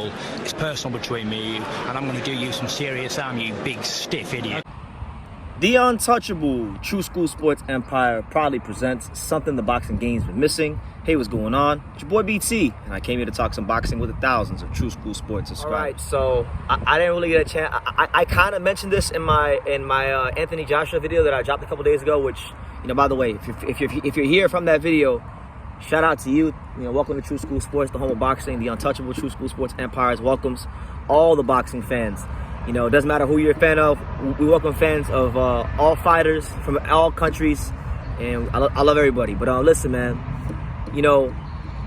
personal. It's personal between me and you, and I'm going to do you some serious harm, you big stiff idiot. The Untouchable True School Sports Empire proudly presents something the boxing game's been missing. Hey, what's going on? It's your boy BT, and I came here to talk some boxing with the thousands of True School Sports subscribers. All right, so I didn't really get a chance. I kind of mentioned this in my Anthony Joshua video that I dropped a couple days ago. Which, you know, by the way, if you're here from that video, shout out to you. You know, welcome to True School Sports, the home of boxing. The Untouchable True School Sports Empire welcomes all the boxing fans. You know, it doesn't matter who you're a fan of. We welcome fans of all fighters from all countries, and I love everybody. But listen, man, you know,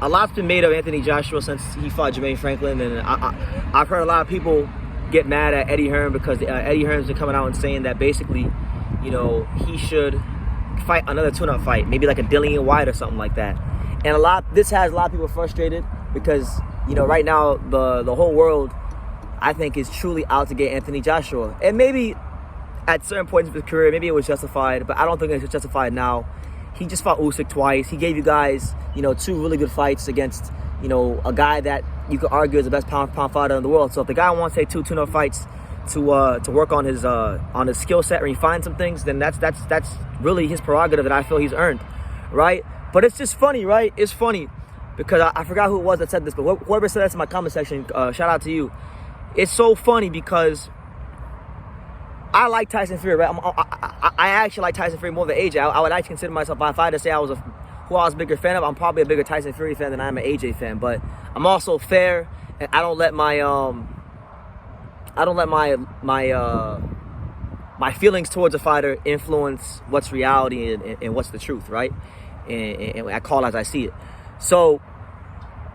a lot's been made of Anthony Joshua since he fought Jermaine Franklin, and I've heard a lot of people get mad at Eddie Hearn because Eddie Hearn's been coming out and saying that basically, you know, he should fight another tune-up fight, maybe like a Dillian White or something like that. And this has a lot of people frustrated because, you know, right now the whole world, I think, is truly out to get Anthony Joshua. And maybe at certain points of his career, maybe it was justified, but I don't think it's justified now. He just fought Usyk twice. He gave you guys, you know, two really good fights against, you know, a guy that you could argue is the best pound-for-pound fighter in the world. So if the guy wants to take two tune-up fights to work on his skill set, refine some things, then that's really his prerogative that I feel he's earned, right? But it's just funny, right? It's funny because I forgot who it was that said this, but whoever said that in my comment section, shout out to you. It's so funny because I like Tyson Fury, right? I actually like Tyson Fury more than AJ. I would actually consider myself, if I had to say who I was a bigger fan of, I'm probably a bigger Tyson Fury fan than I am an AJ fan. But I'm also fair, and I don't let my feelings towards a fighter influence what's reality and what's the truth, right? And I call it as I see it. So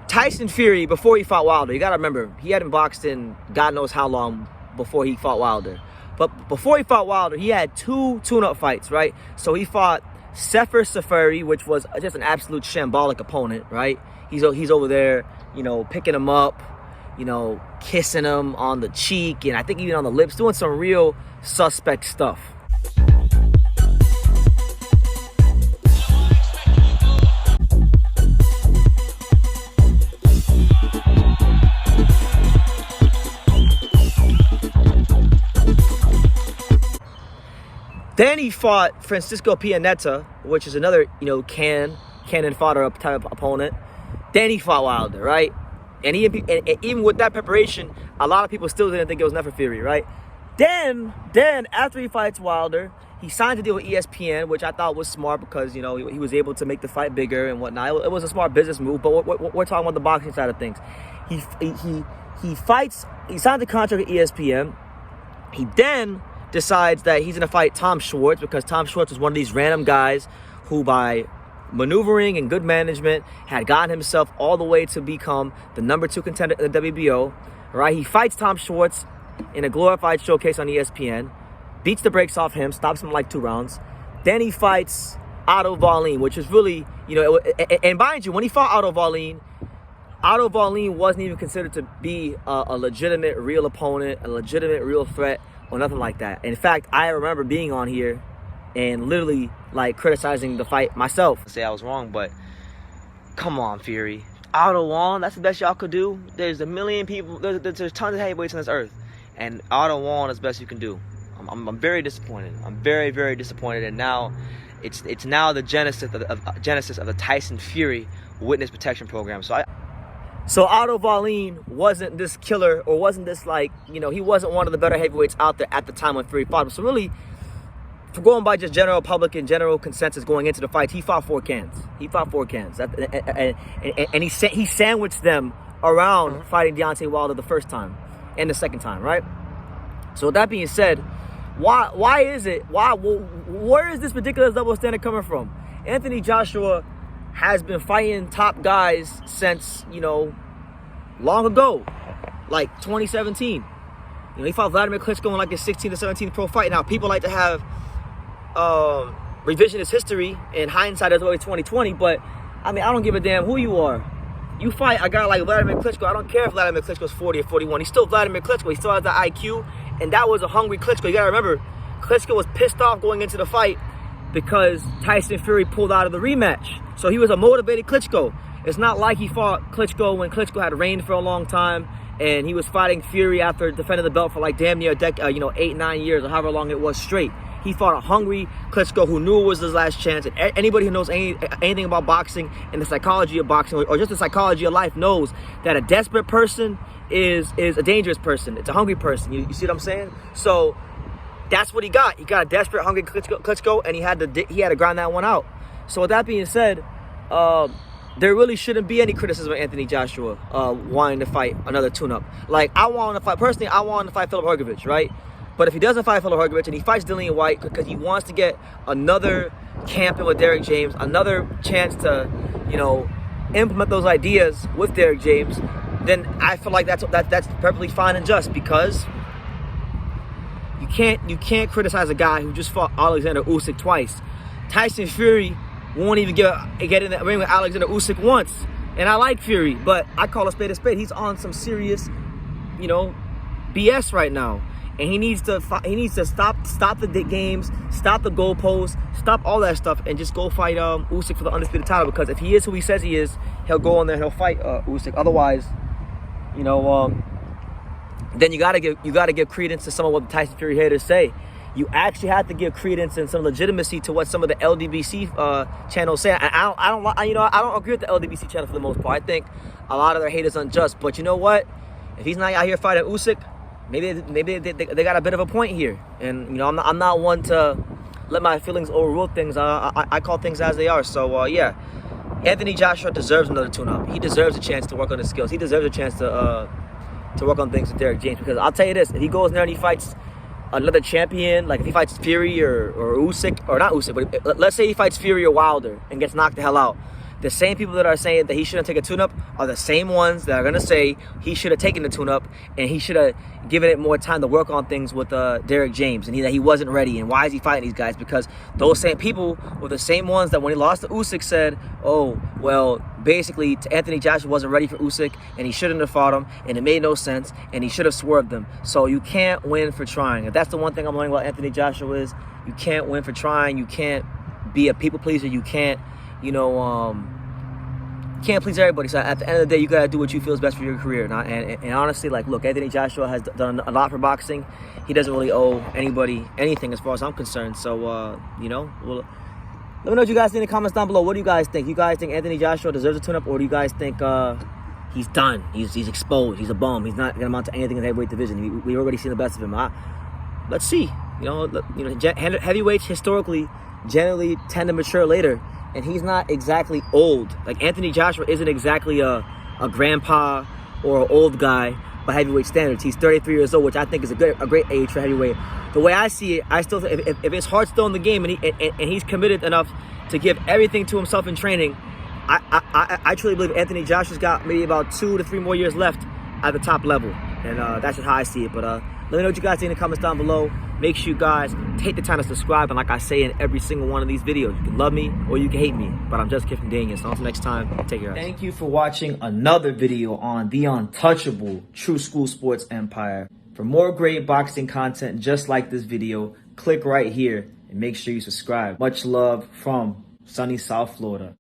Tyson Fury, before he fought Wilder, you gotta remember, he hadn't boxed in God knows how long before he fought Wilder. But before he fought Wilder, he had two tune-up fights, right? So he fought Sefer Seferi, which was just an absolute shambolic opponent, right? He's over there, you know, picking him up, you know, kissing him on the cheek, and I think even on the lips, doing some real suspect stuff. Then he fought Francisco Pianeta, which is another, you know, cannon fodder type of opponent. Then he fought Wilder, right? And even with that preparation, a lot of people still didn't think it was enough for Fury, right? Then after he fights Wilder, he signed a deal with ESPN, which I thought was smart because, you know, he was able to make the fight bigger and whatnot. It was a smart business move, but we're talking about the boxing side of things. He signed the contract with ESPN. He then decides that he's going to fight Tom Schwartz because Tom Schwartz was one of these random guys who, by maneuvering and good management, had gotten himself all the way to become the #2 contender in the WBO, right? He fights Tom Schwartz in a glorified showcase on ESPN, beats the brakes off him, stops him in like 2 rounds. Then he fights Otto Wallin, which is really, you know, and mind you, when he fought Otto Wallin wasn't even considered to be a legitimate real opponent, a legitimate real threat, or nothing like that. In fact, I remember being on here and literally like criticizing the fight myself. Say I was wrong, but come on, Fury. Otto Wallin, that's the best y'all could do. There's a million people, there's tons of heavyweights on this earth, and Otto Wallin is the best you can do. I'm very disappointed. I'm very, very disappointed, and now it's now the genesis of the Tyson Fury witness protection program. So Otto Wallin wasn't this killer, or wasn't this, like, you know, he wasn't one of the better heavyweights out there at the time when Fury fought him. So really, for going by just general public and general consensus going into the fight, he fought 4 cans. And he sandwiched them around fighting Deontay Wilder the first time and the second time, right? So with that being said, where is this ridiculous double standard coming from? Anthony Joshua has been fighting top guys since, you know, long ago, like 2017. You know, he fought Vladimir Klitschko in like his 16th or 17th pro fight. Now, people like to have revisionist history and hindsight as always 2020, but I mean, I don't give a damn who you are. You fight a guy like Vladimir Klitschko. I don't care if Vladimir Klitschko's 40 or 41. He's still Vladimir Klitschko. He still has the IQ, and that was a hungry Klitschko. You gotta remember, Klitschko was pissed off going into the fight because Tyson Fury pulled out of the rematch. So he was a motivated Klitschko. It's not like he fought Klitschko when Klitschko had reigned for a long time and he was fighting Fury after defending the belt for like damn near a decade, 8-9 years or however long it was straight. He fought a hungry Klitschko who knew it was his last chance. And anybody who knows anything about boxing and the psychology of boxing or just the psychology of life knows that a desperate person is a dangerous person. It's a hungry person. You see what I'm saying? So that's what he got. He got a desperate, hungry Klitschko, and he had to grind that one out. So with that being said, there really shouldn't be any criticism of Anthony Joshua wanting to fight another tune-up. Like, I want to fight Filip Hrgović, right? But if he doesn't fight Filip Hrgović and he fights Dillian Whyte because he wants to get another camp in with Derek James, another chance to, implement those ideas with Derek James, then I feel like that's perfectly fine and just, because you can't criticize a guy who just fought Alexander Usyk twice. Tyson Fury won't even get in the ring with Alexander Usyk once. And I like Fury, but I call a spade a spade. He's on some serious, BS right now. And he needs to stop the games, stop the goalposts, stop all that stuff, and just go fight Usyk for the undisputed title. Because if he is who he says he is, he'll go in there and he'll fight Usyk. Otherwise, then you gotta give credence to some of what the Tyson Fury haters say. You actually have to give credence and some legitimacy to what some of the LDBC channels say. I don't agree with the LDBC channel for the most part. I think a lot of their hate is unjust. But you know what? If he's not out here fighting Usyk, maybe they got a bit of a point here. And I'm not one to let my feelings overrule things. I call things as they are. So yeah, Anthony Joshua deserves another tune-up. He deserves a chance to work on his skills. He deserves a chance to work on things with Derek James. Because I'll tell you this: if he goes in there and he fights another champion, like if he fights Fury or Usyk, or not Usyk, but let's say he fights Fury or Wilder and gets knocked the hell out, the same people that are saying that he shouldn't take a tune-up are the same ones that are going to say he should have taken the tune-up and he should have given it more time to work on things with Derek James, and that he wasn't ready. And why is he fighting these guys? Because those same people were the same ones that when he lost to Usyk said, oh, well, basically Anthony Joshua wasn't ready for Usyk and he shouldn't have fought him and it made no sense and he should have swerved them. So you can't win for trying. If that's the one thing I'm learning about Anthony Joshua is you can't win for trying. You can't be a people pleaser. You can't, can't please everybody. So at the end of the day, you gotta do what you feel is best for your career. And honestly, like, look, Anthony Joshua has done a lot for boxing. He doesn't really owe anybody anything as far as I'm concerned. So, well, let me know what you guys think in the comments down below. What do you guys think? You guys think Anthony Joshua deserves a tune-up, or do you guys think he's done? He's exposed. He's a bum. He's not gonna amount to anything in the heavyweight division. We've already seen the best of him. Let's see. Heavyweights historically generally tend to mature later. And he's not exactly old. Like, Anthony Joshua isn't exactly a grandpa or an old guy by heavyweight standards. He's 33 years old, which I think is a great age for heavyweight. The way I see it, I still think if his heart's still in the game and he's committed enough to give everything to himself in training, I truly believe Anthony Joshua's got maybe about 2 to 3 more years left at the top level. And that's just how I see it. But let me know what you guys think in the comments down below. Make sure you guys take the time to subscribe. And like I say in every single one of these videos, you can love me or you can hate me. But I'm just Kip Daniel. So until next time, take care. Thank you for watching another video on the untouchable True School Sports Empire. For more great boxing content just like this video, click right here and make sure you subscribe. Much love from sunny South Florida.